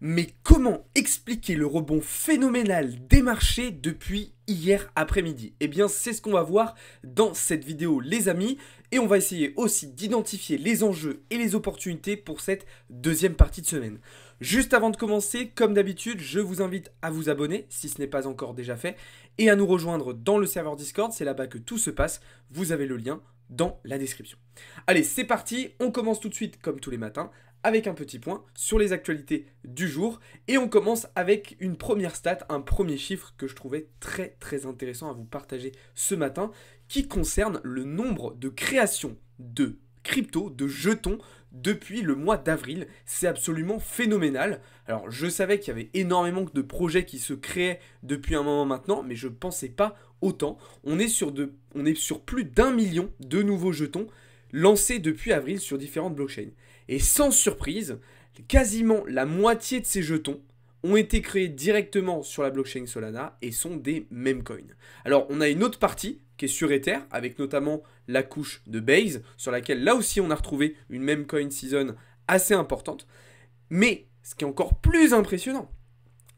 Mais comment expliquer le rebond phénoménal des marchés depuis hier après-midi? Eh bien, c'est ce qu'on va voir dans cette vidéo, les amis. Et on va essayer aussi d'identifier les enjeux et les opportunités pour cette deuxième partie de semaine. Juste avant de commencer, comme d'habitude, je vous invite à vous abonner si ce n'est pas encore déjà fait et à nous rejoindre dans le serveur Discord, c'est là-bas que tout se passe. Vous avez le lien dans la description. Allez, c'est parti, on commence tout de suite comme tous les matins avec un petit point sur les actualités du jour. Et on commence avec une première stat, un premier chiffre que je trouvais très intéressant à vous partager ce matin, qui concerne le nombre de créations de crypto, de jetons, depuis le mois d'avril. C'est absolument phénoménal. Alors je savais qu'il y avait énormément de projets qui se créaient depuis un moment maintenant, mais je ne pensais pas autant. On est sur plus d'1 million de nouveaux jetons lancés depuis avril sur différentes blockchains. Et sans surprise, quasiment la moitié de ces jetons ont été créés directement sur la blockchain Solana et sont des meme coins. Alors on a une autre partie qui est sur Ether, avec notamment la couche de Base, sur laquelle là aussi on a retrouvé une meme coin season assez importante. Mais ce qui est encore plus impressionnant,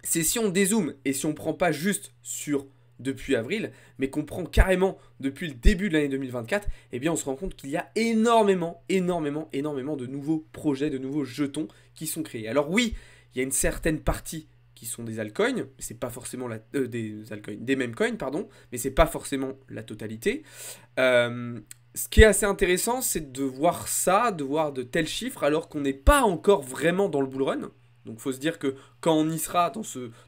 c'est si on dézoome et si on ne prend pas juste sur depuis avril, mais qu'on prend carrément depuis le début de l'année 2024, eh bien on se rend compte qu'il y a énormément de nouveaux projets, de nouveaux jetons qui sont créés. Alors oui, il y a une certaine partie qui sont des altcoins, c'est pas forcément des meme coins, pardon, mais c'est pas forcément la totalité. Ce qui est assez intéressant, c'est de voir ça, de voir de tels chiffres, alors qu'on n'est pas encore vraiment dans le bull run. Donc il faut se dire que quand on y sera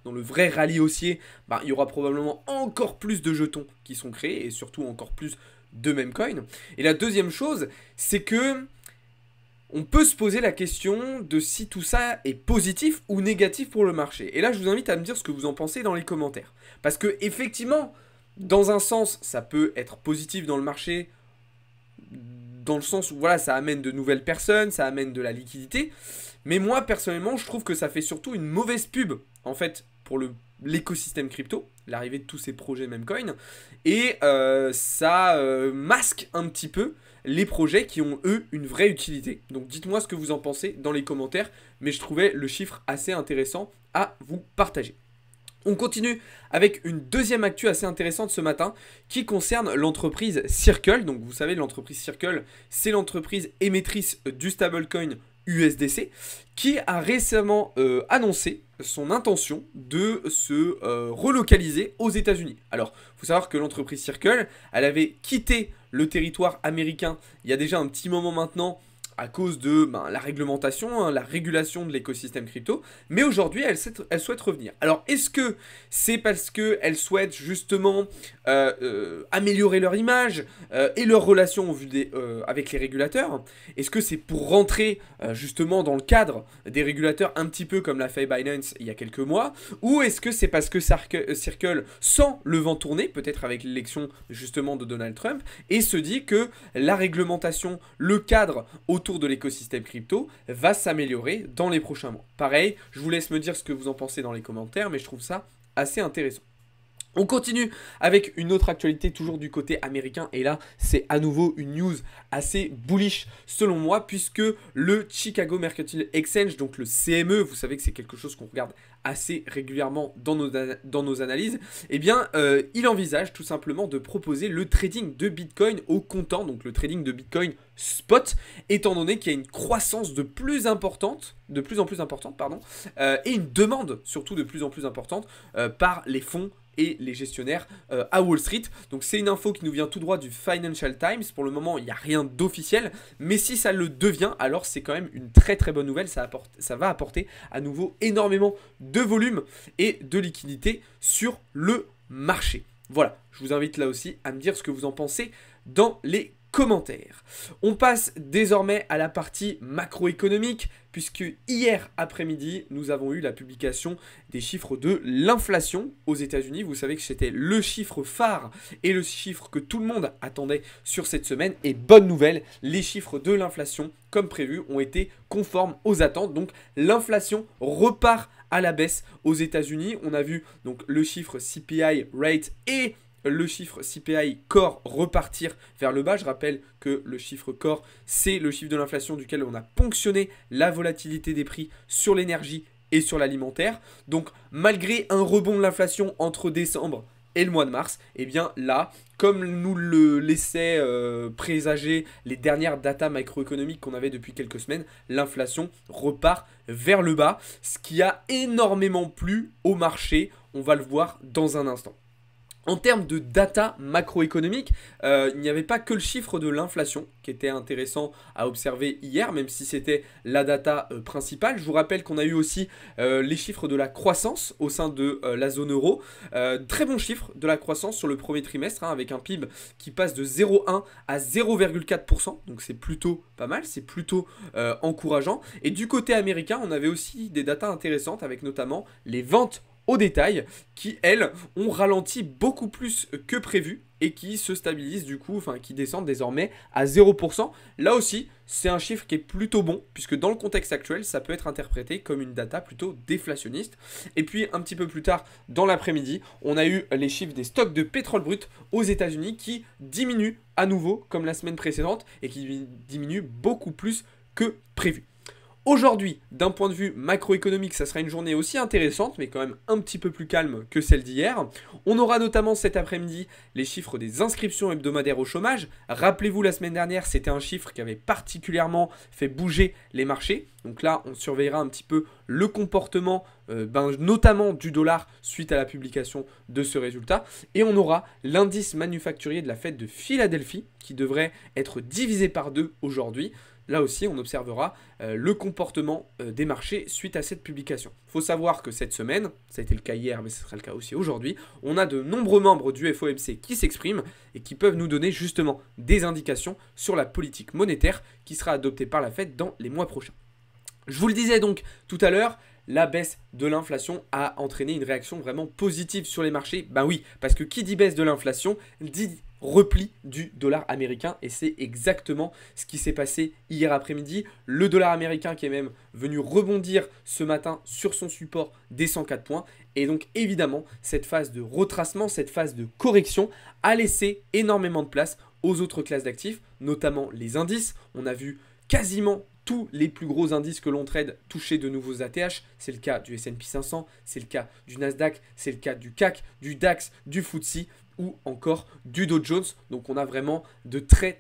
dans le vrai rallye haussier, il y aura probablement encore plus de jetons qui sont créés et surtout encore plus de meme coins. Et la deuxième chose, c'est que on peut se poser la question de si tout ça est positif ou négatif pour le marché. Et là, je vous invite à me dire ce que vous en pensez dans les commentaires. Parce que effectivement, dans un sens, ça peut être positif dans le marché, dans le sens où voilà, ça amène de nouvelles personnes, ça amène de la liquidité. Mais moi, personnellement, je trouve que ça fait surtout une mauvaise pub, en fait, pour l'écosystème crypto, l'arrivée de tous ces projets memecoin. Et ça masque un petit peu les projets qui ont, eux, une vraie utilité. Donc dites-moi ce que vous en pensez dans les commentaires, mais je trouvais le chiffre assez intéressant à vous partager. On continue avec une deuxième actu assez intéressante ce matin qui concerne l'entreprise Circle. Donc vous savez, l'entreprise Circle, c'est l'entreprise émettrice du stablecoin USDC qui a récemment annoncé son intention de se relocaliser aux États-Unis. Alors, il faut savoir que l'entreprise Circle, elle avait quitté le territoire américain il y a déjà un petit moment maintenant à cause de la réglementation, la régulation de l'écosystème crypto, mais aujourd'hui elle souhaite revenir. Alors est-ce que c'est parce qu'elle souhaite justement améliorer leur image et leur relation avec les régulateurs? Est-ce que c'est pour rentrer justement dans le cadre des régulateurs un petit peu comme l'a fait Binance il y a quelques mois? Ou est-ce que c'est parce que Circle sent le vent tourner, peut-être avec l'élection justement de Donald Trump, et se dit que la réglementation, le cadre autour de l'écosystème crypto va s'améliorer dans les prochains mois. Pareil, je vous laisse me dire ce que vous en pensez dans les commentaires, mais je trouve ça assez intéressant. On continue avec une autre actualité toujours du côté américain et là c'est à nouveau une news assez bullish selon moi puisque le Chicago Mercantile Exchange, donc le CME, vous savez que c'est quelque chose qu'on regarde assez régulièrement dans nos analyses, eh bien il envisage tout simplement de proposer le trading de Bitcoin au comptant, donc le trading de Bitcoin spot, étant donné qu'il y a une croissance de plus en plus importante, et une demande surtout de plus en plus importante par les fonds et les gestionnaires à Wall Street. Donc c'est une info qui nous vient tout droit du Financial Times. Pour le moment, il n'y a rien d'officiel, mais si ça le devient, alors c'est quand même une très bonne nouvelle. Ça va apporter à nouveau énormément de volume et de liquidité sur le marché. Voilà, je vous invite là aussi à me dire ce que vous en pensez dans les commentaires. On passe désormais à la partie macroéconomique, puisque hier après-midi, nous avons eu la publication des chiffres de l'inflation aux États-Unis. Vous savez que c'était le chiffre phare et le chiffre que tout le monde attendait sur cette semaine. Et bonne nouvelle, les chiffres de l'inflation, comme prévu, ont été conformes aux attentes. Donc l'inflation repart à la baisse aux États-Unis. On a vu donc le chiffre CPI rate et le chiffre CPI Core repartir vers le bas. Je rappelle que le chiffre Core, c'est le chiffre de l'inflation duquel on a ponctionné la volatilité des prix sur l'énergie et sur l'alimentaire. Donc malgré un rebond de l'inflation entre décembre et le mois de mars, et bien là, comme nous le laissaient présager les dernières datas macroéconomiques qu'on avait depuis quelques semaines, l'inflation repart vers le bas, ce qui a énormément plu au marché, on va le voir dans un instant. En termes de data macroéconomique, il n'y avait pas que le chiffre de l'inflation qui était intéressant à observer hier, même si c'était la data principale. Je vous rappelle qu'on a eu aussi les chiffres de la croissance au sein de la zone euro. Très bon chiffre de la croissance sur le premier trimestre, hein, avec un PIB qui passe de 0,1 à 0,4%. Donc c'est plutôt pas mal, c'est plutôt encourageant. Et du côté américain, on avait aussi des datas intéressantes avec notamment les ventes au détail qui, elles, ont ralenti beaucoup plus que prévu et qui se stabilisent du coup, enfin qui descendent désormais à 0%. Là aussi, c'est un chiffre qui est plutôt bon puisque dans le contexte actuel, ça peut être interprété comme une data plutôt déflationniste. Et puis un petit peu plus tard dans l'après-midi, on a eu les chiffres des stocks de pétrole brut aux États-Unis qui diminuent à nouveau comme la semaine précédente et qui diminuent beaucoup plus que prévu. Aujourd'hui, d'un point de vue macroéconomique, ça sera une journée aussi intéressante, mais quand même un petit peu plus calme que celle d'hier. On aura notamment cet après-midi les chiffres des inscriptions hebdomadaires au chômage. Rappelez-vous, la semaine dernière, c'était un chiffre qui avait particulièrement fait bouger les marchés. Donc là, on surveillera un petit peu le comportement, notamment du dollar, suite à la publication de ce résultat. Et on aura l'indice manufacturier de la Fed de Philadelphie, qui devrait être divisé par 2 aujourd'hui. Là aussi, on observera le comportement des marchés suite à cette publication. Il faut savoir que cette semaine, ça a été le cas hier, mais ce sera le cas aussi aujourd'hui, on a de nombreux membres du FOMC qui s'expriment et qui peuvent nous donner justement des indications sur la politique monétaire qui sera adoptée par la Fed dans les mois prochains. Je vous le disais donc tout à l'heure, la baisse de l'inflation a entraîné une réaction vraiment positive sur les marchés. Ben oui, parce que qui dit baisse de l'inflation dit repli du dollar américain et c'est exactement ce qui s'est passé hier après-midi. Le dollar américain qui est même venu rebondir ce matin sur son support des 104 points et donc évidemment cette phase de retracement, cette phase de correction a laissé énormément de place aux autres classes d'actifs, notamment les indices. On a vu quasiment tous les plus gros indices que l'on trade toucher de nouveaux ATH. C'est le cas du S&P 500, c'est le cas du Nasdaq, c'est le cas du CAC, du DAX, du FTSE ou encore du Dow Jones. Donc on a vraiment de très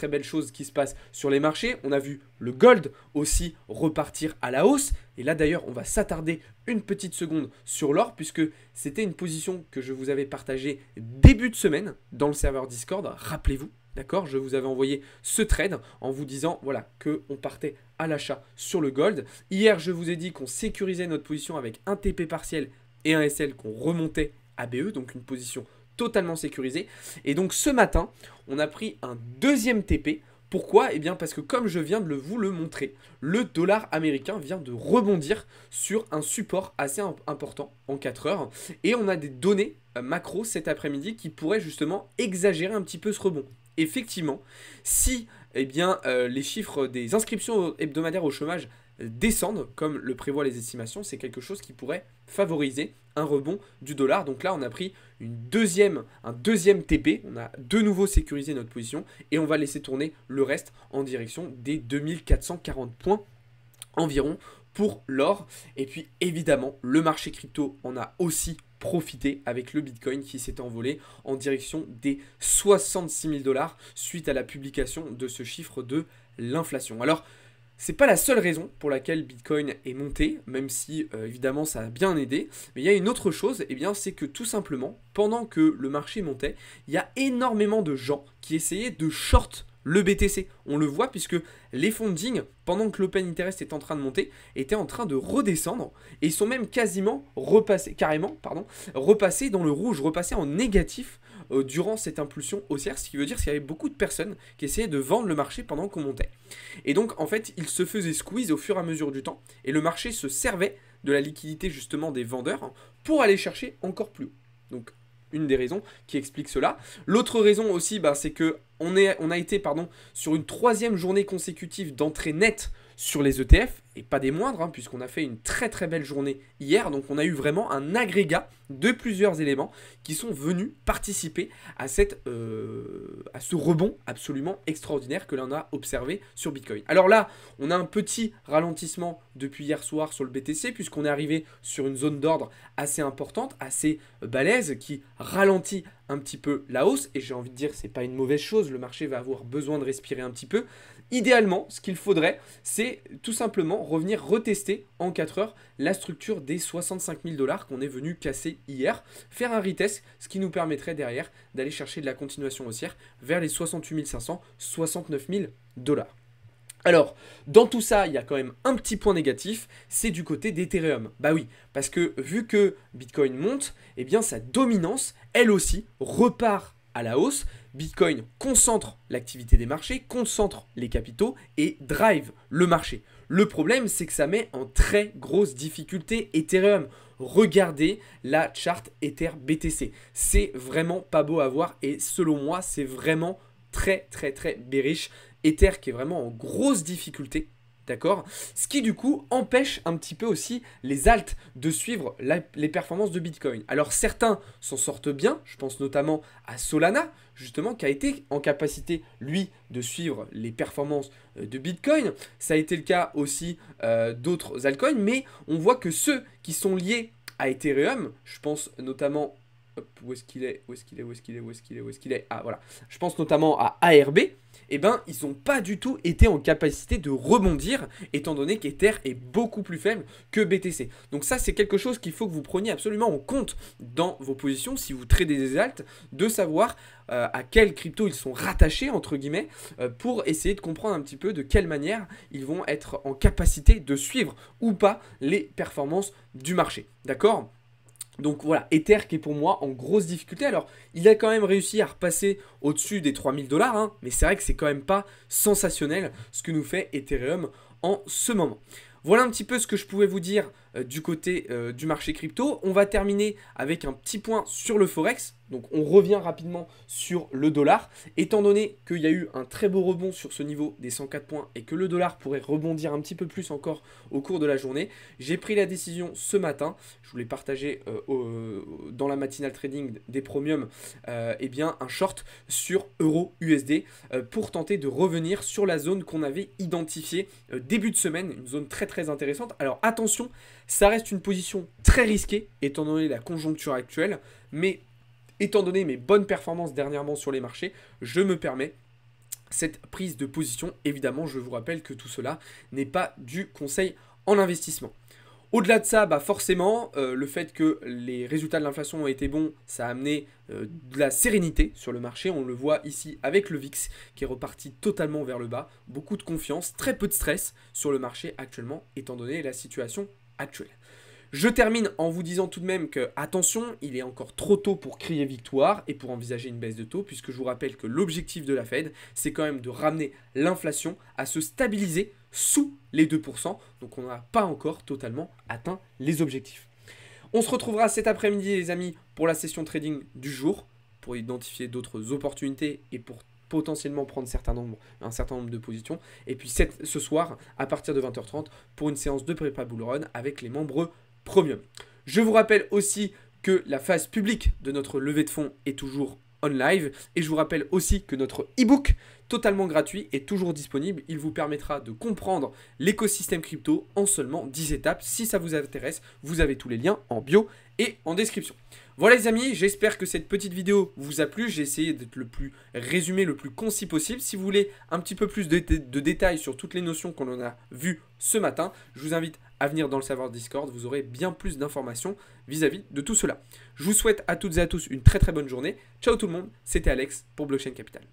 belles choses qui se passent sur les marchés. On a vu le gold aussi repartir à la hausse. Et là d'ailleurs, on va s'attarder une petite seconde sur l'or puisque c'était une position que je vous avais partagée début de semaine dans le serveur Discord. Rappelez-vous. D'accord, je vous avais envoyé ce trade en vous disant voilà, qu'on partait à l'achat sur le gold. Hier, je vous ai dit qu'on sécurisait notre position avec un TP partiel et un SL qu'on remontait à BE, donc une position totalement sécurisée. Et donc ce matin, on a pris un deuxième TP. Pourquoi? Eh bien parce que comme je viens de vous le montrer, le dollar américain vient de rebondir sur un support assez important en 4 heures. Et on a des données macro cet après-midi qui pourraient justement exagérer un petit peu ce rebond. Effectivement, si les chiffres des inscriptions hebdomadaires au chômage descendent, comme le prévoient les estimations, c'est quelque chose qui pourrait favoriser un rebond du dollar. Donc là, on a pris un deuxième TP, on a de nouveau sécurisé notre position et on va laisser tourner le reste en direction des 2440 points environ pour l'or. Et puis évidemment, le marché crypto en a aussi profité avec le Bitcoin qui s'est envolé en direction des 66 000 $ suite à la publication de ce chiffre de l'inflation. Alors, c'est pas la seule raison pour laquelle Bitcoin est monté, même si évidemment ça a bien aidé. Mais il y a une autre chose, eh bien c'est que tout simplement, pendant que le marché montait, il y a énormément de gens qui essayaient de short le BTC. On le voit puisque les fundings, pendant que l'open interest est en train de monter, étaient en train de redescendre et ils sont même repassés dans le rouge, repassés en négatif durant cette impulsion haussière, ce qui veut dire qu'il y avait beaucoup de personnes qui essayaient de vendre le marché pendant qu'on montait. Et donc en fait, ils se faisaient squeeze au fur et à mesure du temps et le marché se servait de la liquidité justement des vendeurs pour aller chercher encore plus haut. Donc une des raisons qui explique cela. L'autre raison aussi, c'est que on a été sur une 3e journée consécutive d'entrée nette sur les ETF, et pas des moindres, hein, puisqu'on a fait une très très belle journée hier. Donc on a eu vraiment un agrégat de plusieurs éléments qui sont venus participer à, ce rebond absolument extraordinaire que l'on a observé sur Bitcoin. Alors là, on a un petit ralentissement depuis hier soir sur le BTC, puisqu'on est arrivé sur une zone d'ordre assez importante, assez balèze, qui ralentit un petit peu la hausse, et j'ai envie de dire c'est pas une mauvaise chose, le marché va avoir besoin de respirer un petit peu. Idéalement, ce qu'il faudrait, c'est tout simplement revenir retester en 4 heures la structure des 65 000 $ qu'on est venu casser hier, faire un retest, ce qui nous permettrait derrière d'aller chercher de la continuation haussière vers les 68 500, 69 000 $. Alors, dans tout ça, il y a quand même un petit point négatif, c'est du côté d'Ethereum. Bah oui, parce que vu que Bitcoin monte, eh bien sa dominance, elle aussi, repart à la hausse. Bitcoin concentre l'activité des marchés, concentre les capitaux et drive le marché. Le problème, c'est que ça met en très grosse difficulté Ethereum. Regardez la charte Ether BTC. C'est vraiment pas beau à voir et selon moi, c'est vraiment très bearish. Ether qui est vraiment en grosse difficulté, d'accord? Ce qui du coup empêche un petit peu aussi les alts de suivre les performances de Bitcoin. Alors certains s'en sortent bien, je pense notamment à Solana, justement, qui a été en capacité, lui, de suivre les performances de Bitcoin. Ça a été le cas aussi d'autres altcoins, mais on voit que ceux qui sont liés à Ethereum, je pense notamment... Où est-ce qu'il est? Ah voilà. Je pense notamment à ARB. Eh ben, ils n'ont pas du tout été en capacité de rebondir, étant donné qu'Ether est beaucoup plus faible que BTC. Donc ça, c'est quelque chose qu'il faut que vous preniez absolument en compte dans vos positions, si vous tradez des alts, de savoir à quelle crypto ils sont rattachés, entre guillemets, pour essayer de comprendre un petit peu de quelle manière ils vont être en capacité de suivre ou pas les performances du marché. D'accord ? Donc voilà, Ether qui est pour moi en grosse difficulté. Alors, il a quand même réussi à repasser au-dessus des 3000 $, hein, mais c'est vrai que c'est quand même pas sensationnel ce que nous fait Ethereum en ce moment. Voilà un petit peu ce que je pouvais vous dire du côté du marché crypto. On va terminer avec un petit point sur le Forex. Donc on revient rapidement sur le dollar. Étant donné qu'il y a eu un très beau rebond sur ce niveau des 104 points et que le dollar pourrait rebondir un petit peu plus encore au cours de la journée, j'ai pris la décision ce matin, je voulais partager dans la matinale trading des premiums, eh bien un short sur euro-USD pour tenter de revenir sur la zone qu'on avait identifiée début de semaine, une zone très intéressante. Alors attention, ça reste une position très risquée étant donné la conjoncture actuelle, mais étant donné mes bonnes performances dernièrement sur les marchés, je me permets cette prise de position. Évidemment, je vous rappelle que tout cela n'est pas du conseil en investissement. Au-delà de ça, bah forcément, le fait que les résultats de l'inflation ont été bons, ça a amené de la sérénité sur le marché. On le voit ici avec le VIX qui est reparti totalement vers le bas. Beaucoup de confiance, très peu de stress sur le marché actuellement, étant donné la situation actuelle. Je termine en vous disant tout de même que, attention, il est encore trop tôt pour crier victoire et pour envisager une baisse de taux, puisque je vous rappelle que l'objectif de la Fed, c'est quand même de ramener l'inflation à se stabiliser sous les 2%. Donc on n'a pas encore totalement atteint les objectifs. On se retrouvera cet après-midi, les amis, pour la session trading du jour, pour identifier d'autres opportunités et pour potentiellement prendre un certain nombre de positions. Et puis ce soir, à partir de 20h30, pour une séance de prépa bull run avec les membres premium. Je vous rappelle aussi que la phase publique de notre levée de fonds est toujours on live et je vous rappelle aussi que notre e-book totalement gratuit est toujours disponible. Il vous permettra de comprendre l'écosystème crypto en seulement 10 étapes. Si ça vous intéresse, vous avez tous les liens en bio et en description. Voilà les amis, j'espère que cette petite vidéo vous a plu. J'ai essayé d'être le plus résumé, le plus concis possible. Si vous voulez un petit peu plus de détails sur toutes les notions qu'on en a vues ce matin, je vous invite à venir dans le serveur Discord. Vous aurez bien plus d'informations vis-à-vis de tout cela. Je vous souhaite à toutes et à tous une très bonne journée. Ciao tout le monde, c'était Alex pour Blockchain Capital.